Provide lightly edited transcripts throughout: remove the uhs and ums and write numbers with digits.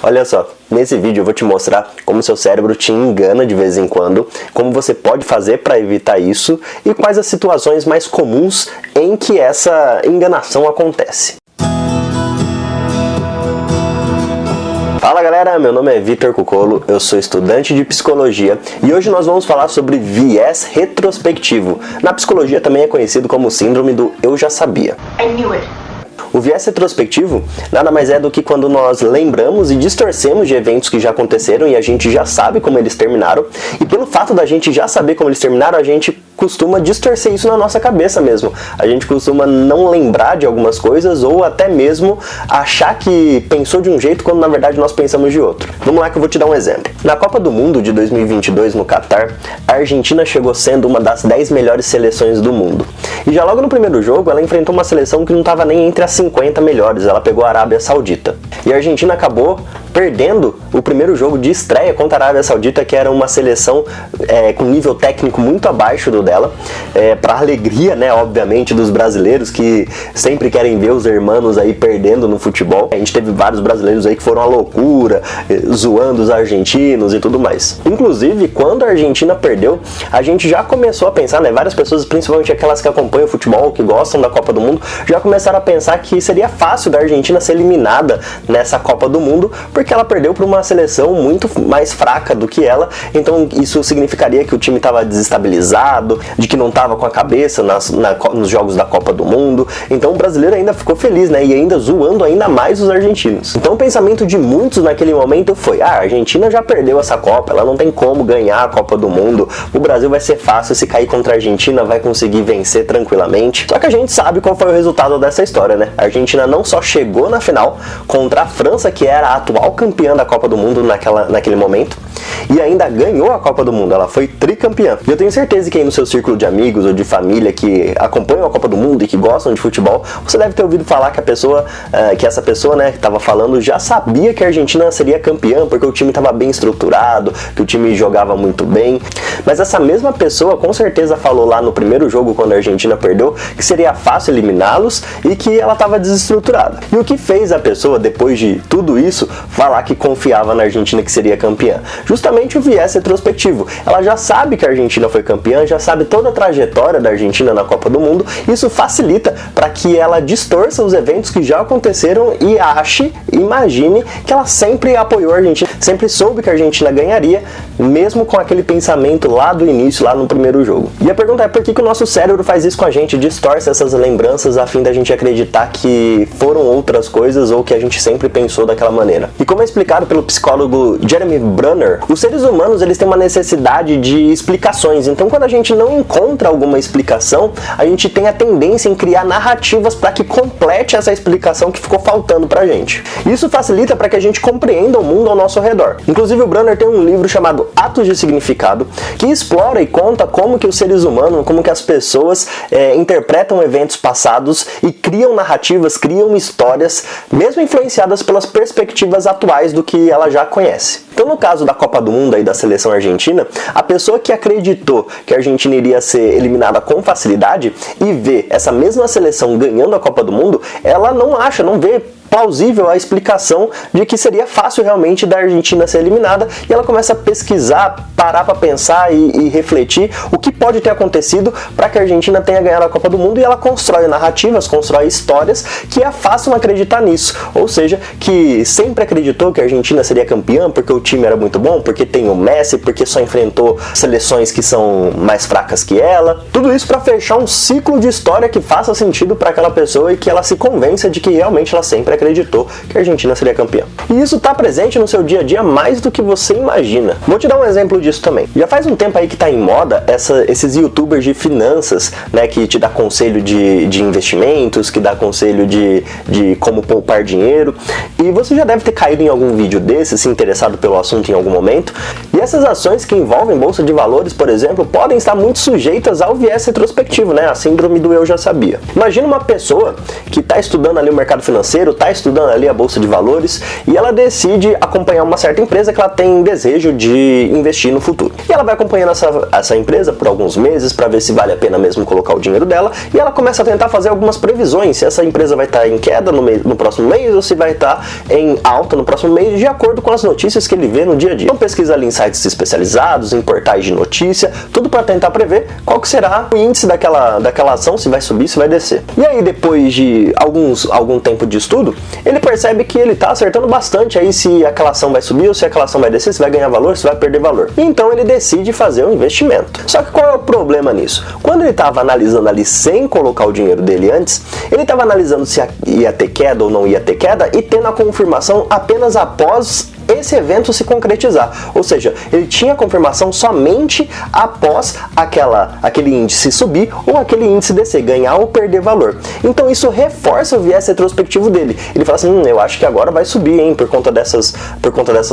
Olha só, nesse vídeo eu vou te mostrar como seu cérebro te engana de vez em quando, como você pode fazer para evitar isso e quais as situações mais comuns em que essa enganação acontece. Fala galera, meu nome é Vitor Cucolo, eu sou estudante de psicologia e hoje nós vamos falar sobre viés retrospectivo. Na psicologia também é conhecido como síndrome do eu já sabia. I knew it. O viés retrospectivo nada mais é do que quando nós lembramos e distorcemos de eventos que já aconteceram e a gente já sabe como eles terminaram, e pelo fato da gente já saber como eles terminaram, a gente costuma distorcer isso na nossa cabeça mesmo. A gente costuma não lembrar de algumas coisas ou até mesmo achar que pensou de um jeito quando na verdade nós pensamos de outro. Vamos lá que eu vou te dar um exemplo. Na Copa do Mundo de 2022 no Catar, a Argentina chegou sendo uma das 10 melhores seleções do mundo. E já logo no primeiro jogo ela enfrentou uma seleção que não estava nem entre as 50 melhores, ela pegou a Arábia Saudita. E a Argentina acabou perdendo o primeiro jogo de estreia contra a Arábia Saudita, que era uma seleção com nível técnico muito abaixo do dela, para alegria, né, obviamente, dos brasileiros que sempre querem ver os irmãos aí perdendo no futebol. A gente teve vários brasileiros aí que foram à loucura, zoando os argentinos e tudo mais. Inclusive, quando a Argentina perdeu, a gente já começou a pensar, né, várias pessoas, principalmente aquelas que acompanham o futebol, que gostam da Copa do Mundo, já começaram a pensar que seria fácil da Argentina ser eliminada nessa Copa do Mundo, porque ela perdeu para uma seleção muito mais fraca do que ela, então isso significaria que o time estava desestabilizado, de que não estava com a cabeça nos jogos da Copa do Mundo. Então o brasileiro ainda ficou feliz, né, e ainda zoando ainda mais os argentinos. Então o pensamento de muitos naquele momento foi: a Argentina já perdeu essa Copa, ela não tem como ganhar a Copa do Mundo, o Brasil vai ser fácil, se cair contra a Argentina vai conseguir vencer tranquilamente. Só que a gente sabe qual foi o resultado dessa história, né? A Argentina não só chegou na final contra a França, que era a atual campeã da Copa do Mundo naquele momento, e ainda ganhou a Copa do Mundo, ela foi tricampeã. E eu tenho certeza que aí no seu círculo de amigos ou de família que acompanham a Copa do Mundo e que gostam de futebol, você deve ter ouvido falar que essa pessoa, né, que estava falando, já sabia que a Argentina seria campeã, porque o time estava bem estruturado, que o time jogava muito bem. Mas essa mesma pessoa com certeza falou lá no primeiro jogo, quando a Argentina perdeu, que seria fácil eliminá-los e que ela estava desestruturada. E o que fez a pessoa, depois de tudo isso, falar que confiava na Argentina que seria campeã? Justamente o viés retrospectivo. Ela já sabe que a Argentina foi campeã, já sabe toda a trajetória da Argentina na Copa do Mundo. Isso facilita para que ela distorça os eventos que já aconteceram e imagine que ela sempre apoiou a Argentina, sempre soube que a Argentina ganharia, mesmo com aquele pensamento lá do início, lá no primeiro jogo. E a pergunta é: por que o nosso cérebro faz isso com a gente, distorce essas lembranças a fim da gente acreditar que foram outras coisas ou que a gente sempre pensou daquela maneira? E como é explicado pelo psicólogo Jeremy Brunner, os seres humanos eles têm uma necessidade de explicações. Então quando a gente não encontra alguma explicação, a gente tem a tendência em criar narrativas para que complete essa explicação que ficou faltando pra gente. Isso facilita para que a gente compreenda o mundo ao nosso redor. Inclusive o Brunner tem um livro chamado Atos de Significado, que explora e conta como que os seres humanos, como que as pessoas interpretam eventos passados e criam narrativas, criam histórias, mesmo influenciadas pelas perspectivas atuais do que ela já conhece. Então no caso da Copa do Mundo e da seleção argentina, a pessoa que acreditou que a Argentina iria ser eliminada com facilidade e vê essa mesma seleção ganhando a Copa do Mundo, ela não vê plausível a explicação de que seria fácil realmente da Argentina ser eliminada, e ela começa a pesquisar, parar para pensar e refletir o que pode ter acontecido para que a Argentina tenha ganhado a Copa do Mundo, e ela constrói narrativas, constrói histórias que é fácil acreditar nisso, ou seja, que sempre acreditou que a Argentina seria campeã porque o time era muito bom, porque tem o Messi, porque só enfrentou seleções que são mais fracas que ela. Tudo isso para fechar um ciclo de história que faça sentido para aquela pessoa e que ela se convença de que realmente ela sempre acreditou que a Argentina seria campeã. E isso está presente no seu dia a dia mais do que você imagina. Vou te dar um exemplo disso também. Já faz um tempo aí que está em moda esses youtubers de finanças, né, que te dá conselho de investimentos, que dá conselho de como poupar dinheiro. E você já deve ter caído em algum vídeo desse, se interessado pelo o assunto em algum momento. E essas ações que envolvem bolsa de valores, por exemplo, podem estar muito sujeitas ao viés retrospectivo, né? A síndrome do eu já sabia. Imagina uma pessoa que está estudando ali o mercado financeiro, está estudando ali a bolsa de valores e ela decide acompanhar uma certa empresa que ela tem desejo de investir no futuro. E ela vai acompanhando essa empresa por alguns meses para ver se vale a pena mesmo colocar o dinheiro dela, e ela começa a tentar fazer algumas previsões, se essa empresa vai estar em queda no próximo mês ou se vai estar em alta no próximo mês, de acordo com as notícias que ele vê no dia a dia. Então pesquisa ali em sites especializados, em portais de notícia, tudo para tentar prever qual que será o índice daquela ação, se vai subir, se vai descer. E aí, depois de algum tempo de estudo, ele percebe que ele está acertando bastante aí se aquela ação vai subir ou se aquela ação vai descer, se vai ganhar valor, se vai perder valor. E então ele decide fazer um investimento. Só que qual é o problema nisso? Quando ele estava analisando ali sem colocar o dinheiro dele antes, ele estava analisando se ia ter queda ou não ia ter queda e tendo a confirmação apenas após esse evento se concretizar. Ou seja, ele tinha confirmação somente após aquele índice subir ou aquele índice descer, ganhar ou perder valor. Então isso reforça o viés retrospectivo dele. Ele fala assim, eu acho que agora vai subir, hein, por conta dessas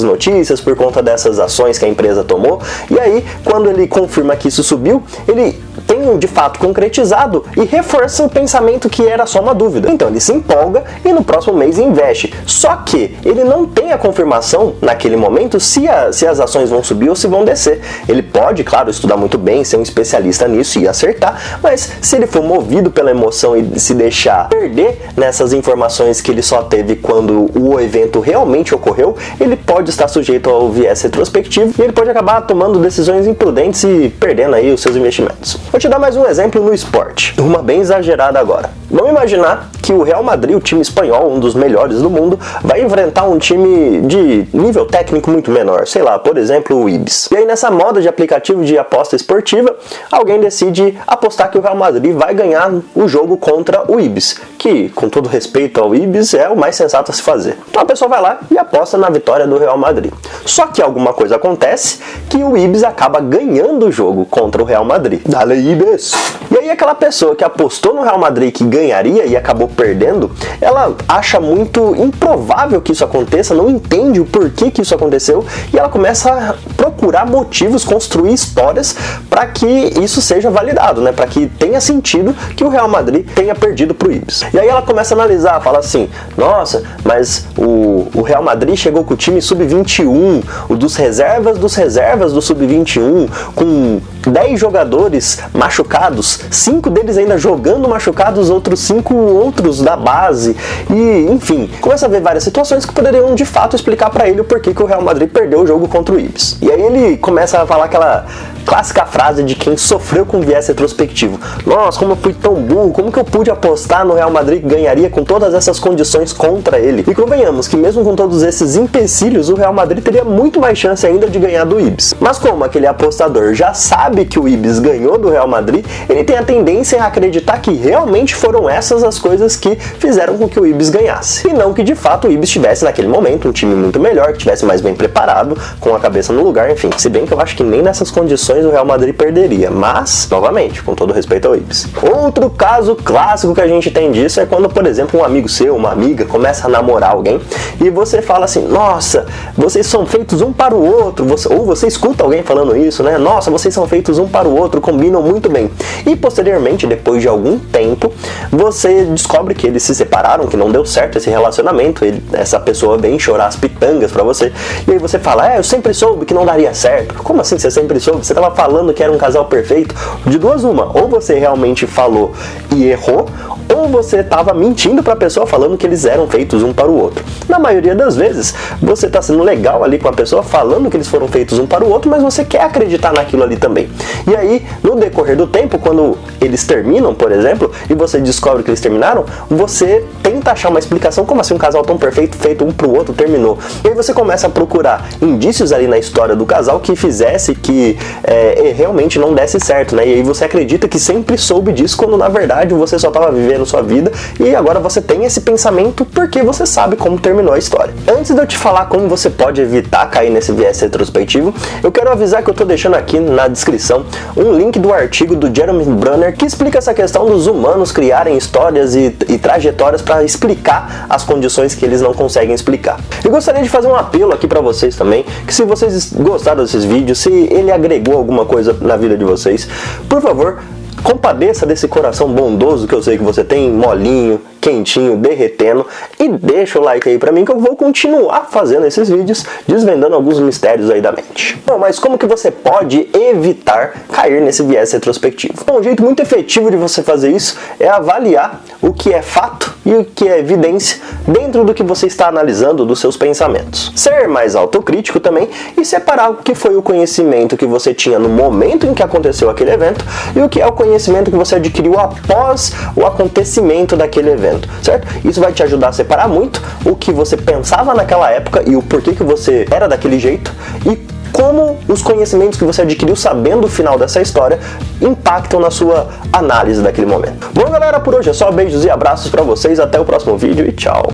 notícias, por conta dessas ações que a empresa tomou. E aí, quando ele confirma que isso subiu, ele tem de fato concretizado e reforça o pensamento que era só uma dúvida. Então ele se empolga e no próximo mês investe. Só que ele não tem a confirmação naquele momento se as ações vão subir ou se vão descer. Ele pode, claro, estudar muito bem, ser um especialista nisso e acertar, mas se ele for movido pela emoção e se deixar perder nessas informações que ele só teve quando o evento realmente ocorreu, ele pode estar sujeito ao viés retrospectivo e ele pode acabar tomando decisões imprudentes e perdendo aí os seus investimentos. Vou te dar mais um exemplo no esporte, uma bem exagerada agora. Vamos imaginar que o Real Madrid, o time espanhol, um dos melhores do mundo, vai enfrentar um time de nível técnico muito menor, sei lá, por exemplo, o Ibis. E aí nessa moda de aplicativo de aposta esportiva, alguém decide apostar que o Real Madrid vai ganhar o jogo contra o Ibis, que, com todo respeito ao Ibis, é o mais sensato a se fazer. Então a pessoa vai lá e aposta na vitória do Real Madrid. Só que alguma coisa acontece que o Ibis acaba ganhando o jogo contra o Real Madrid. Dale Ibis! E aí aquela pessoa que apostou no Real Madrid que ganharia e acabou perdendo, ela acha muito improvável que isso aconteça, não entende o porquê que isso aconteceu e ela começa a procurar motivos, construir histórias para que isso seja validado, né? Para que tenha sentido que o Real Madrid tenha perdido pro Ibis. E aí ela começa a analisar, fala assim, nossa, mas o Real Madrid chegou com o time sub-21, o dos reservas do sub-21, com 10 jogadores machucados, 5 deles ainda jogando machucados, outros 5 outros da base, e enfim, começa a ver várias situações que poderiam de fato explicar para ele o porquê que o Real Madrid perdeu o jogo contra o Ibis. E aí ele começa a falar aquela clássica frase de quem sofreu com viés retrospectivo. Nossa, como eu fui tão burro, como que eu pude apostar no Real Madrid que ganharia com todas essas condições contra ele? E convenhamos que mesmo com todos esses empecilhos, o Real Madrid teria muito mais chance ainda de ganhar do Ibis. Mas como aquele apostador já sabe que o Ibis ganhou do Real Madrid, ele tem a tendência a acreditar que realmente foram essas as coisas que fizeram com que o Ibis ganhasse. E não que de fato o Ibis tivesse naquele momento um time muito melhor, que tivesse mais bem preparado, com a cabeça no lugar, enfim. Se bem que eu acho que nem nessas condições o Real Madrid perderia, mas, novamente, com todo respeito ao Ibis. Outro caso clássico que a gente tem disso é quando, por exemplo, um amigo seu, uma amiga, começa a namorar alguém e você fala assim, nossa, vocês são feitos um para o outro, ou você escuta alguém falando isso, né? Nossa, vocês são feitos um para o outro, combinam muito bem. E posteriormente, depois de algum tempo, você descobre que eles se separaram, que não deu certo esse relacionamento, essa pessoa vem chorar as pitangas pra você, e aí você fala, eu sempre soube que não daria certo. Como assim você sempre soube? Você tava falando que era um casal perfeito? De duas uma, ou você realmente falou e errou, ou você estava mentindo para a pessoa falando que eles eram feitos um para o outro. Na maioria das vezes, você está sendo legal ali com a pessoa falando que eles foram feitos um para o outro, mas você quer acreditar naquilo ali também. E aí, no decorrer do tempo, quando eles terminam, por exemplo, e você descobre que eles terminaram, você tenta achar uma explicação, como assim um casal tão perfeito, feito um para o outro, terminou. E aí você começa a procurar indícios ali na história do casal que fizesse que realmente não desse certo, né? E aí você acredita que sempre soube disso, quando na verdade você só estava vivendo vivendo sua vida e agora você tem esse pensamento porque você sabe como terminou a história. Antes de eu te falar como você pode evitar cair nesse viés retrospectivo, eu quero avisar que eu tô deixando aqui na descrição um link do artigo do Jeremy Brunner que explica essa questão dos humanos criarem histórias e trajetórias para explicar as condições que eles não conseguem explicar. Eu gostaria de fazer um apelo aqui para vocês também, que se vocês gostaram desses vídeos, se ele agregou alguma coisa na vida de vocês, por favor, compadeça desse coração bondoso que eu sei que você tem, molinho, quentinho, derretendo, e deixa o like aí pra mim que eu vou continuar fazendo esses vídeos, desvendando alguns mistérios aí da mente. Bom, mas como que você pode evitar cair nesse viés retrospectivo? Bom, um jeito muito efetivo de você fazer isso é avaliar o que é fato e o que é evidência dentro do que você está analisando dos seus pensamentos. Ser mais autocrítico também e separar o que foi o conhecimento que você tinha no momento em que aconteceu aquele evento e o que é o conhecimento que você adquiriu após o acontecimento daquele evento. Certo? Isso vai te ajudar a separar muito o que você pensava naquela época e o porquê que você era daquele jeito e como os conhecimentos que você adquiriu sabendo o final dessa história impactam na sua análise daquele momento. Bom, galera, por hoje é só. Beijos e abraços pra vocês, até o próximo vídeo e tchau!